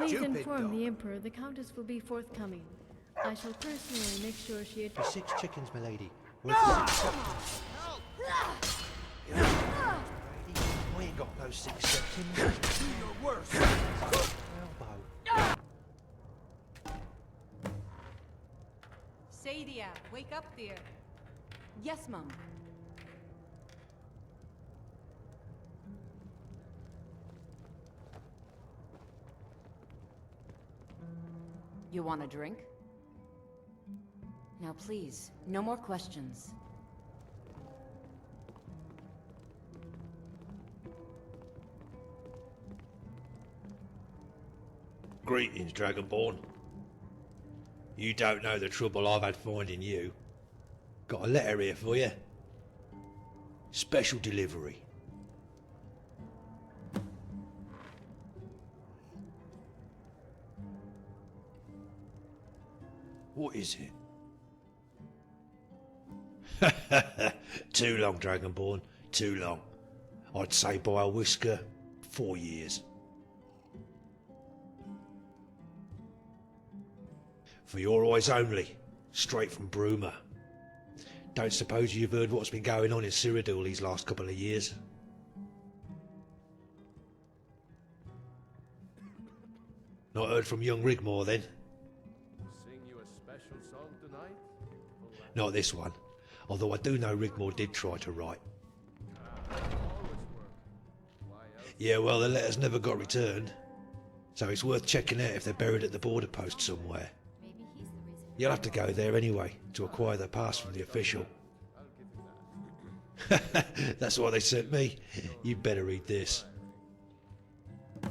Please Stupid inform dog. the Emperor the Countess will be forthcoming. I shall personally make sure she... For 6 chickens, my lady. Worth 6 septons. Lady, I ain't got no 6 septons. Do your worst. Elbow. Sadia, wake up, dear. Yes, Mum. You want a drink? Now please, no more questions. Greetings, Dragonborn. You don't know the trouble I've had finding you. Got a letter here for you. Special delivery. What is it? Too long, Dragonborn. Too long. I'd say by a whisker, 4 years. For your eyes only, straight from Bruma. Don't suppose you've heard what's been going on in Cyrodiil these last couple of years? Not heard from young Rigmor then? Sing you a special song tonight? Not this one, although I do know Rigmor did try to write. Always work. Why else? Yeah, well, the letters never got returned, so it's worth checking out if they're buried at the border post somewhere. Maybe he's the reason. You'll have to go there anyway to acquire the pass from the official. I'll give you that. That's why they sent me. You better read this. Oh,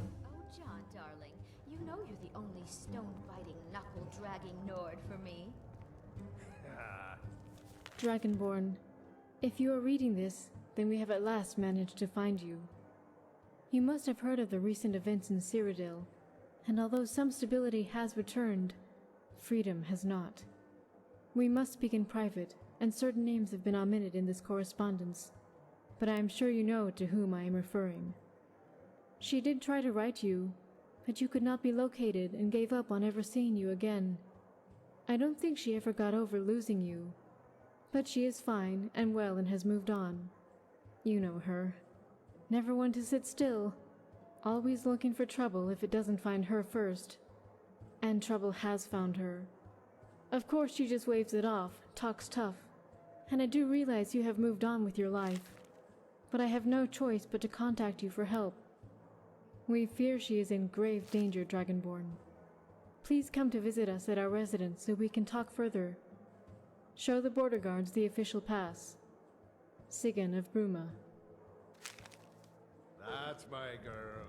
John, darling, you know you're the only stone-biting, knuckle-dragging Nord for me. Dragonborn, if you are reading this, then we have at last managed to find you. You must have heard of the recent events in Cyrodiil, and although some stability has returned, freedom has not. We must speak in private, and certain names have been omitted in this correspondence, but I am sure you know to whom I am referring. She did try to write you, but you could not be located and gave up on ever seeing you again. I don't think she ever got over losing you, but she is fine and well and has moved on. You know her. Never one to sit still. Always looking for trouble if it doesn't find her first. And trouble has found her. Of course she just waves it off, talks tough. And I do realize you have moved on with your life. But I have no choice but to contact you for help. We fear she is in grave danger, Dragonborn. Please come to visit us at our residence so we can talk further. Show the border guards the official pass. Sigyn of Bruma. That's my girl.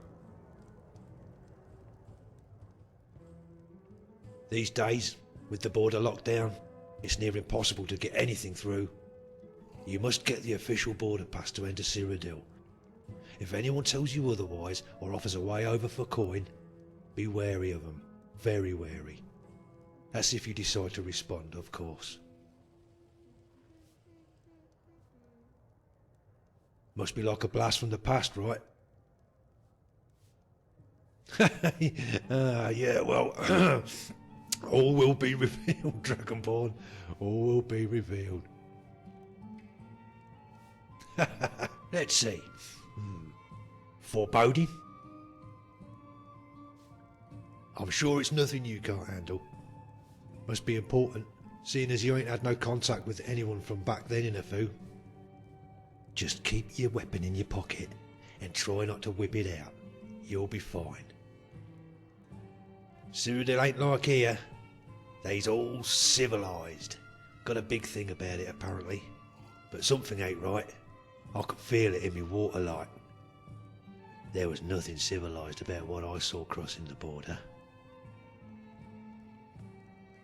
These days, with the border locked down, it's near impossible to get anything through. You must get the official border pass to enter Cyrodiil. If anyone tells you otherwise or offers a way over for coin, be wary of them. Very wary. That's if you decide to respond, of course. Must be like a blast from the past, right? Yeah, well, all will be revealed, Dragonborn. All will be revealed. Let's see. Foreboding? I'm sure it's nothing you can't handle. Must be important, seeing as you ain't had no contact with anyone from back then in a foo. Just keep your weapon in your pocket and try not to whip it out. You'll be fine. Cyrodiil ain't like here. They's all civilised. Got a big thing about it apparently. But something ain't right. I could feel it in me waterlight. There was nothing civilised about what I saw crossing the border.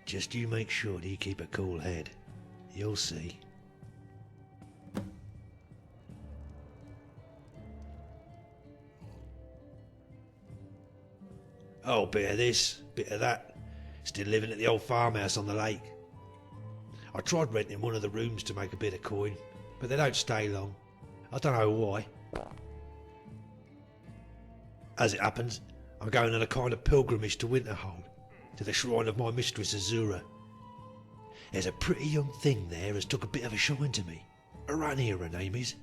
Just you make sure that you keep a cool head. You'll see. Oh, bit of this, bit of that. Still living at the old farmhouse on the lake. I tried renting one of the rooms to make a bit of coin, but they don't stay long. I don't know why. As it happens, I'm going on a kind of pilgrimage to Winterhold, to the shrine of my mistress Azura. There's a pretty young thing there has took a bit of a shine to me. Arania her name is.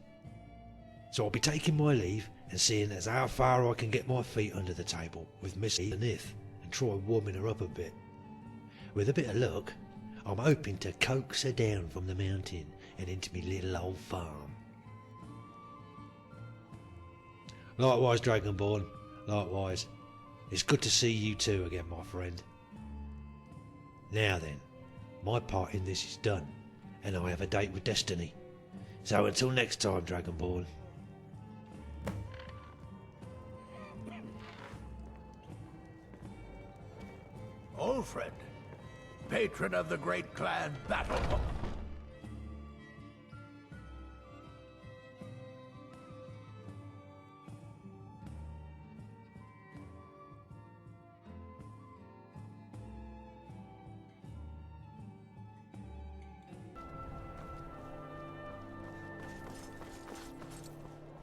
So I'll be taking my leave and seeing as how far I can get my feet under the table with Missy and Ith and try warming her up a bit. With a bit of luck, I'm hoping to coax her down from the mountain and into me little old farm. Likewise, Dragonborn, likewise. It's good to see you too again, my friend. Now then, my part in this is done, and I have a date with Destiny. So until next time, Dragonborn. Old friend, patron of the great clan Battle.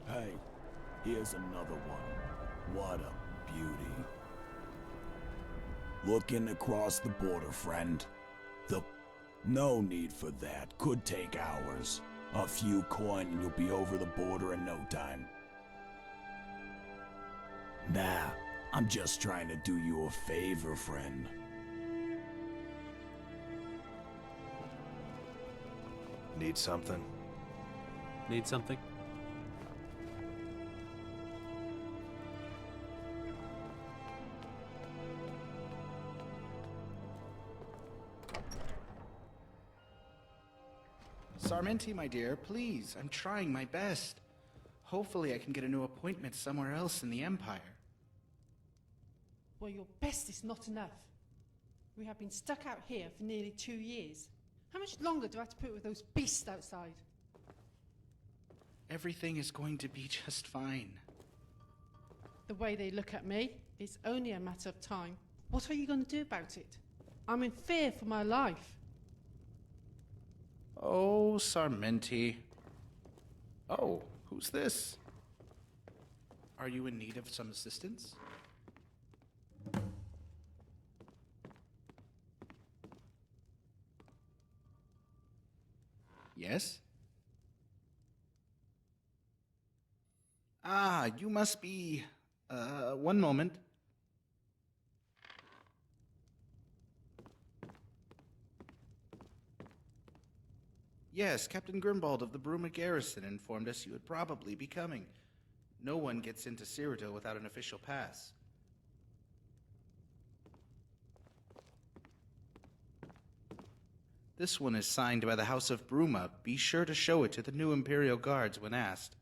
Hey, here's another one. What a beauty. Looking across the border, friend. No need for that. Could take hours. A few coin and you'll be over the border in no time. Nah, I'm just trying to do you a favor, friend. Need something? Need something? Sarmenti, my dear, please, I'm trying my best. Hopefully I can get a new appointment somewhere else in the Empire. Well, your best is not enough. We have been stuck out here for nearly 2 years. How much longer do I have to put up with those beasts outside? Everything is going to be just fine. The way they look at me, it's only a matter of time. What are you going to do about it? I'm in fear for my life. Oh, Sarmenti. Oh, who's this? Are you in need of some assistance? Yes? Ah, you must be... one moment. Yes, Captain Grimbald of the Bruma garrison informed us you would probably be coming. No one gets into Cyrodiil without an official pass. This one is signed by the House of Bruma. Be sure to show it to the new Imperial Guards when asked.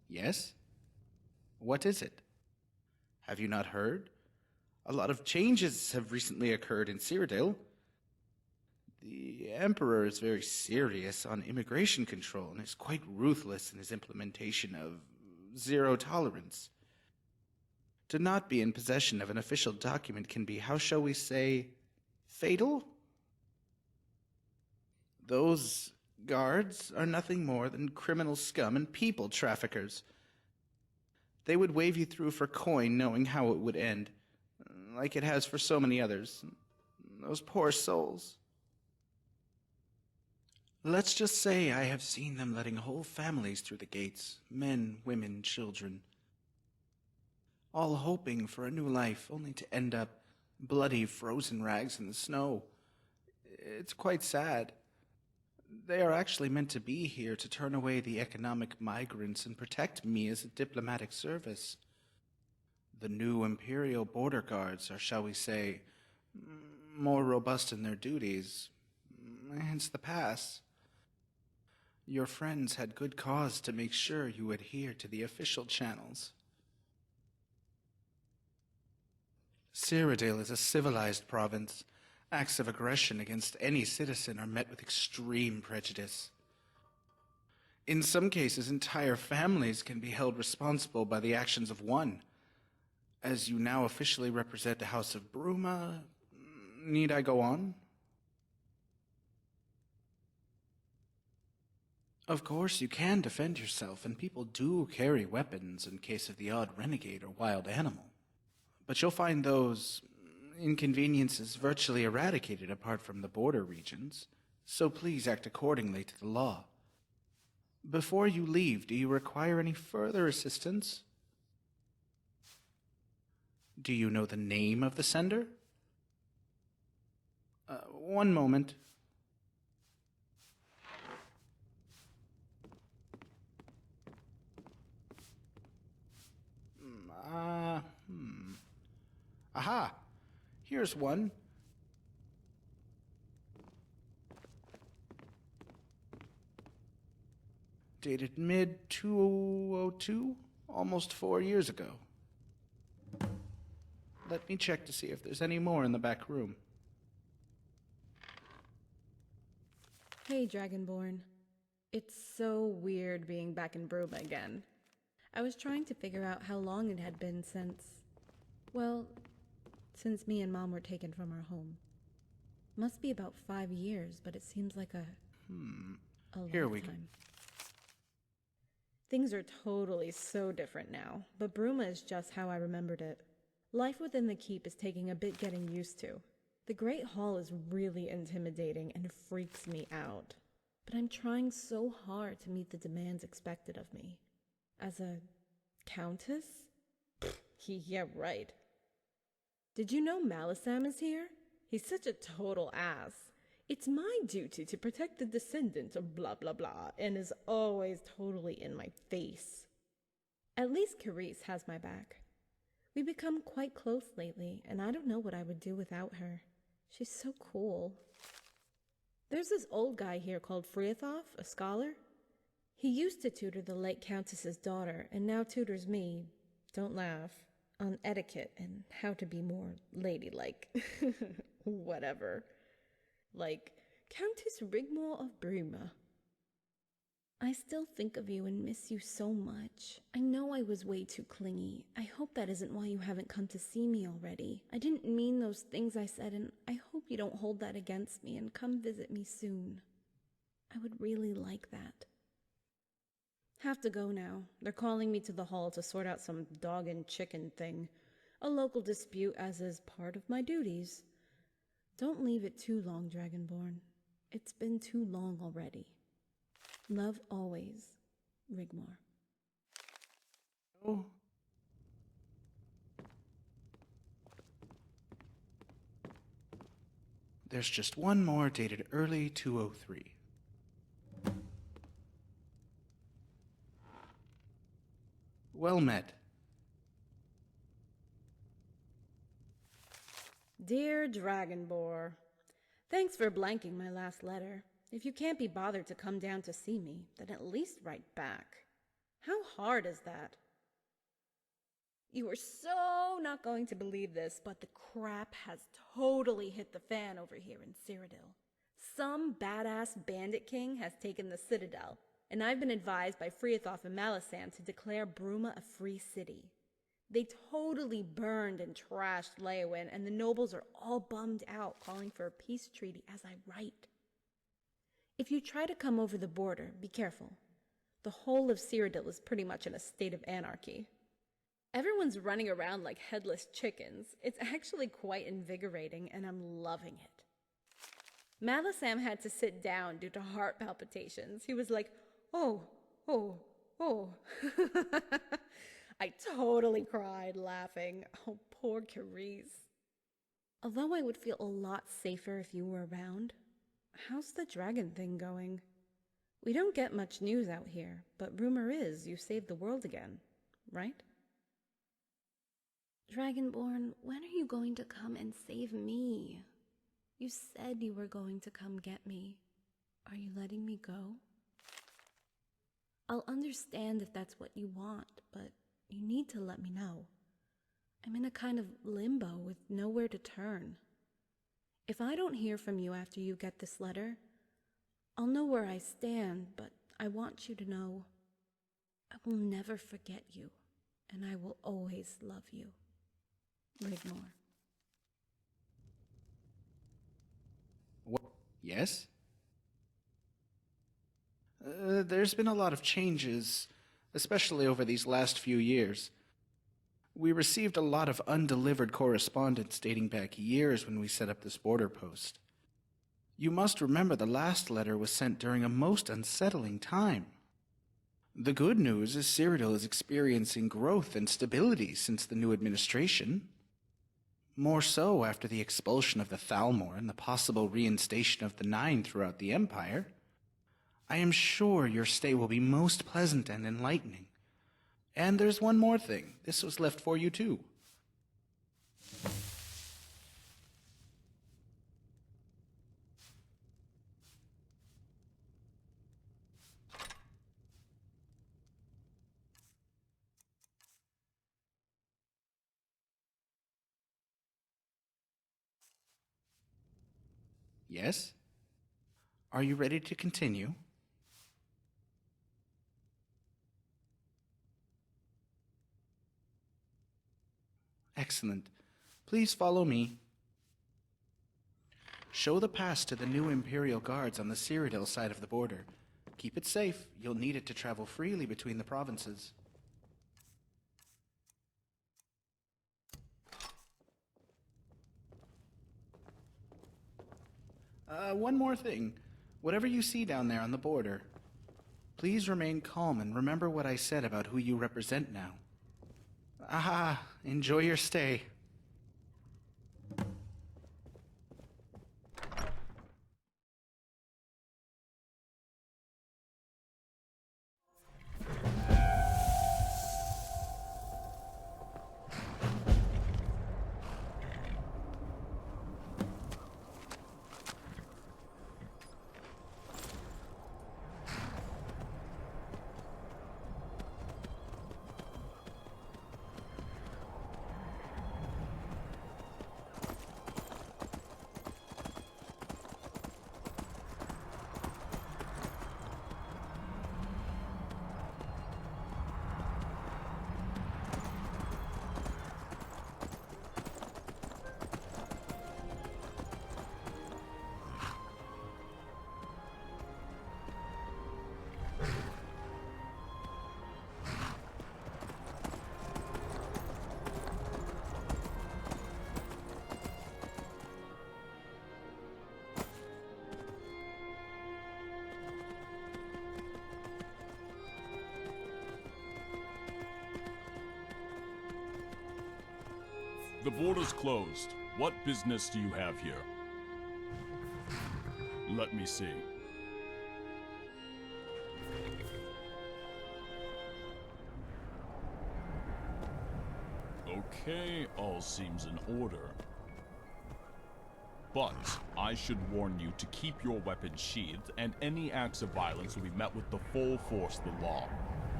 Yes? What is it? Have you not heard? A lot of changes have recently occurred in Cyrodiil. The Emperor is very serious on immigration control and is quite ruthless in his implementation of zero tolerance. To not be in possession of an official document can be, how shall we say, fatal? Those guards are nothing more than criminal scum and people traffickers. They would wave you through for coin knowing how it would end, like it has for so many others. Those poor souls. Let's just say I have seen them letting whole families through the gates, men, women, children, all hoping for a new life, only to end up bloody, frozen rags in the snow. It's quite sad. They are actually meant to be here to turn away the economic migrants and protect me as a diplomatic service. The new Imperial border guards are, shall we say, more robust in their duties, hence the pass. Your friends had good cause to make sure you adhere to the official channels. Cyrodiil is a civilized province. Acts of aggression against any citizen are met with extreme prejudice. In some cases, entire families can be held responsible by the actions of one. As you now officially represent the House of Bruma, need I go on? Of course, you can defend yourself, and people do carry weapons in case of the odd renegade or wild animal. But you'll find those inconveniences virtually eradicated apart from the border regions, so please act accordingly to the law. Before you leave, do you require any further assistance? Do you know the name of the sender? One moment. Aha! Here's one. Dated mid-2002, almost 4 years ago. Let me check to see if there's any more in the back room. Hey, Dragonborn. It's so weird being back in Bruma again. I was trying to figure out how long it had been since me and Mom were taken from our home. Must be about 5 years, but it seems like a Here we go. lifetime. Things are totally so different now, but Bruma is just how I remembered it. Life within the keep is taking a bit getting used to. The Great Hall is really intimidating and freaks me out. But I'm trying so hard to meet the demands expected of me. As a countess? Yeah, right. Did you know Malisam is here? He's such a total ass. It's my duty to protect the descendants of blah blah blah, and is always totally in my face. At least Carice has my back. We've become quite close lately, and I don't know what I would do without her. She's so cool. There's this old guy here called Friathoff, a scholar. He used to tutor the late Countess's daughter, and now tutors me, don't laugh, on etiquette and how to be more ladylike. Whatever. Like Countess Rigmor of Bruma. I still think of you and miss you so much. I know I was way too clingy. I hope that isn't why you haven't come to see me already. I didn't mean those things I said, and I hope you don't hold that against me and come visit me soon. I would really like that. Have to go now. They're calling me to the hall to sort out some dog and chicken thing. A local dispute, as is part of my duties. Don't leave it too long, Dragonborn. It's been too long already. Love always, Rigmor. Oh. There's just one more dated early 203. Well met. Dear Dragonborn, thanks for blanking my last letter. If you can't be bothered to come down to see me, then at least write back. How hard is that? You are so not going to believe this, but the crap has totally hit the fan over here in Cyrodiil. Some badass bandit king has taken the Citadel, and I've been advised by Friathoff and Malisam to declare Bruma a free city. They totally burned and trashed Leowyn, and the nobles are all bummed out, calling for a peace treaty as I write. If you try to come over the border, be careful. The whole of Cyrodiil is pretty much in a state of anarchy. Everyone's running around like headless chickens. It's actually quite invigorating, and I'm loving it. Malisam had to sit down due to heart palpitations. He was like, oh. I totally cried, laughing. Oh, poor Carice. Although I would feel a lot safer if you were around, how's the dragon thing going? We don't get much news out here, but rumor is you saved the world again, right? Dragonborn, when are you going to come and save me? You said you were going to come get me. Are you letting me go? I'll understand if that's what you want, but you need to let me know. I'm in a kind of limbo with nowhere to turn. If I don't hear from you after you get this letter, I'll know where I stand, but I want you to know I will never forget you, and I will always love you. Rigmor. What? Yes? There's been a lot of changes, especially over these last few years. We received a lot of undelivered correspondence dating back years when we set up this border post. You must remember the last letter was sent during a most unsettling time. The good news is Cyrodiil is experiencing growth and stability since the new administration. More so after the expulsion of the Thalmor and the possible reinstation of the Nine throughout the Empire. I am sure your stay will be most pleasant and enlightening. And there's one more thing. This was left for you too. Yes? Are you ready to continue? Excellent. Please follow me. Show the pass to the new Imperial Guards on the Cyrodiil side of the border. Keep it safe. You'll need it to travel freely between the provinces. One more thing. Whatever you see down there on the border, please remain calm and remember what I said about who you represent now. Enjoy your stay. The border's closed. What business do you have here? Let me see. Okay, all seems in order. But I should warn you to keep your weapons sheathed, and any acts of violence will be met with the full force of the law.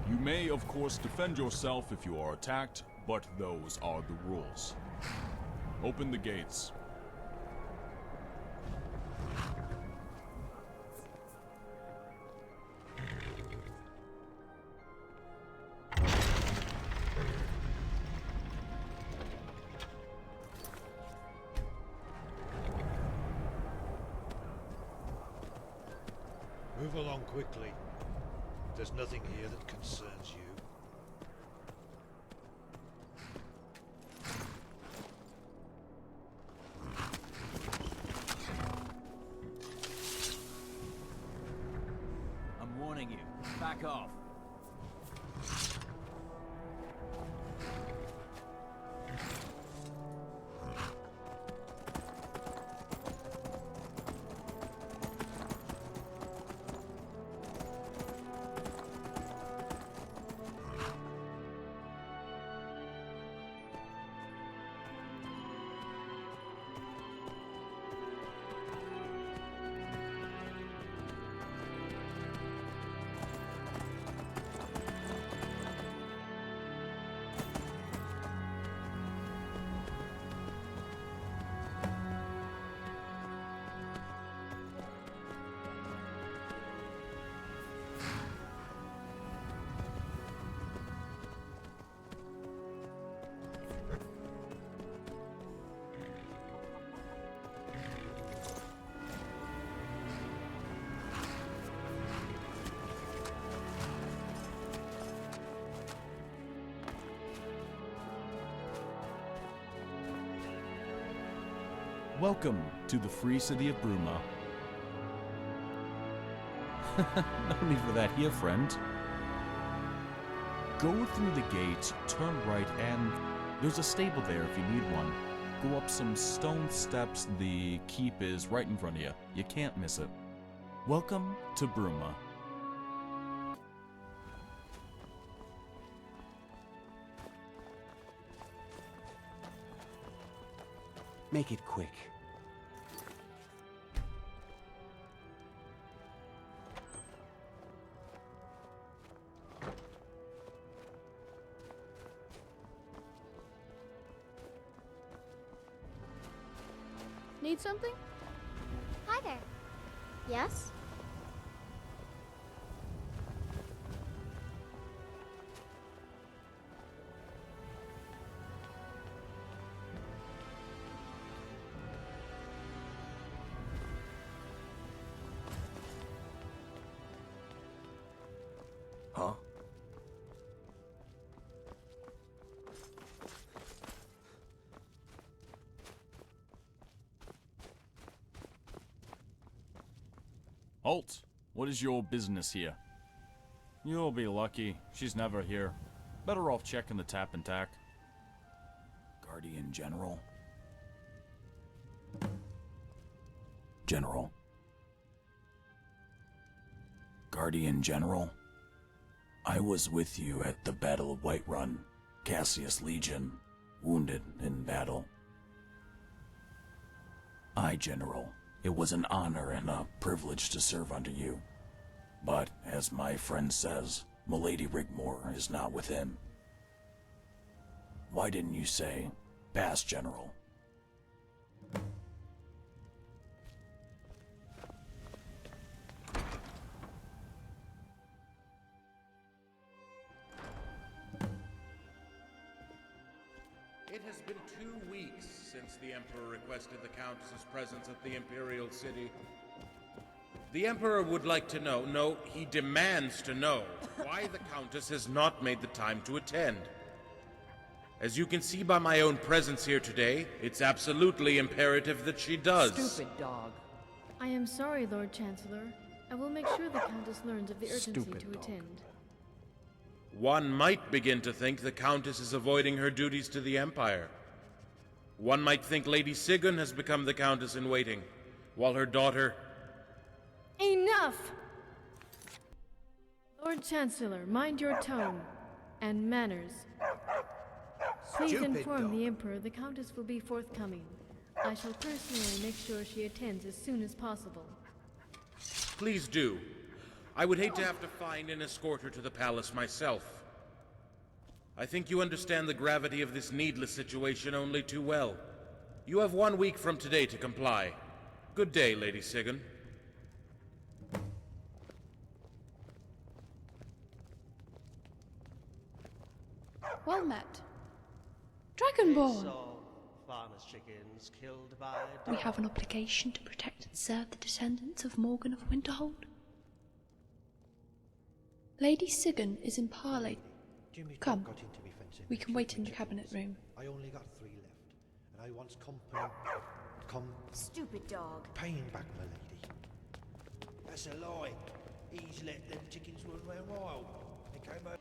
You may, of course, defend yourself if you are attacked, but those are the rules. Open the gates. Move along quickly. There's nothing here that concerns you. I'm warning you. Back off. Welcome to the free city of Bruma. No need for that here, friend. Go through the gate, turn right, and there's a stable there if you need one. Go up some stone steps, the keep is right in front of you. You can't miss it. Welcome to Bruma. Make it quick. Need something? Hi there. Yes? Huh? Halt! What is your business here? You'll be lucky. She's never here. Better off checking the tap and tack. Guardian General? General? Guardian General? I was with you at the Battle of Whiterun, Cassius Legion, wounded in battle. Aye, General. It was an honor and a privilege to serve under you. But, as my friend says, Milady Rigmor is not with him. Why didn't you say, pass, General? It has been 2 weeks since the Emperor requested the Countess's presence at the Imperial City. The Emperor would like to know, no, he demands to know, why the Countess has not made the time to attend. As you can see by my own presence here today, it's absolutely imperative that she does. Stupid dog. I am sorry, Lord Chancellor. I will make sure the Countess learns of the urgency to attend. One might begin to think the Countess is avoiding her duties to the Empire. One might think Lady Sigyn has become the Countess in waiting, while her daughter... Enough! Lord Chancellor, mind your tone and manners. Please inform the Emperor the Countess will be forthcoming. I shall personally make sure she attends as soon as possible. Please do. I would hate to have to find and escort her to the palace myself. I think you understand the gravity of this needless situation only too well. You have 1 week from today to comply. Good day, Lady Sigyn. Well met. Dragonborn! Farmers' chickens killed by We have an obligation to protect and serve the descendants of Morgan of Winterhold. Lady Sigyn is in parley. Come, we can wait in the cabinet room. I only got 3 left, and I want company. Stupid dog. Paying back, my lady. That's a lie. He's let them chickens run round wild. They came out.